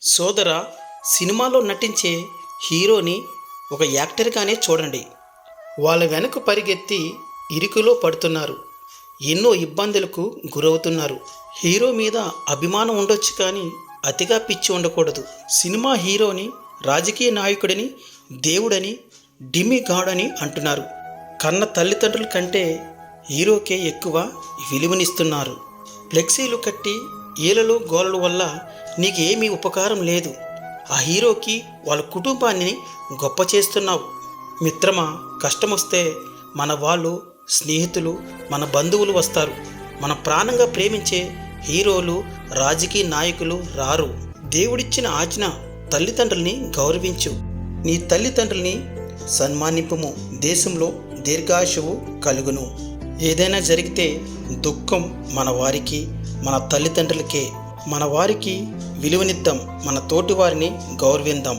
సోదర, సినిమాలో నటించే హీరోని ఒక యాక్టర్గానే చూడండి. వాళ్ళ వెనక పరిగెత్తి ఇరుకులో పడుతున్నారు. ఎన్నో ఇబ్బందులకు గురవుతున్నారు. హీరో మీద అభిమానం ఉండొచ్చు కానీ అతిగా పిచ్చి ఉండకూడదు. సినిమా హీరోని రాజకీయ నాయకుడిని, దేవుడని, డిమి గాడని అంటున్నారు. కన్న తల్లిదండ్రుల కంటే హీరోకే ఎక్కువ విలువనిస్తున్నారు. ఫ్లెక్సీలు కట్టి ఈలలో గోలల వల్ల నీకు ఏమీ ఉపకారం లేదు. ఆ హీరోకి వాళ్ళ కుటుంబాన్ని గొప్ప చేస్తున్నావు. మిత్రమా, కష్టమొస్తే మన వాళ్ళు, స్నేహితులు, మన బంధువులు వస్తారు. మన ప్రాణంగా ప్రేమించే హీరోలు, రాజకీయ నాయకులు రారు. దేవుడిచ్చిన ఆజ్ఞ, తల్లిదండ్రుల్ని గౌరవించు. నీ తల్లిదండ్రుల్ని సన్మానింపుము. దేశంలో దీర్ఘాయువు కలుగును. ఏదైనా జరిగితే దుఃఖం మన వారికి, మన తల్లిదండ్రులకే. మన వారికి విలువనిద్దాం, మన తోటి వారిని గౌరవిద్దాం.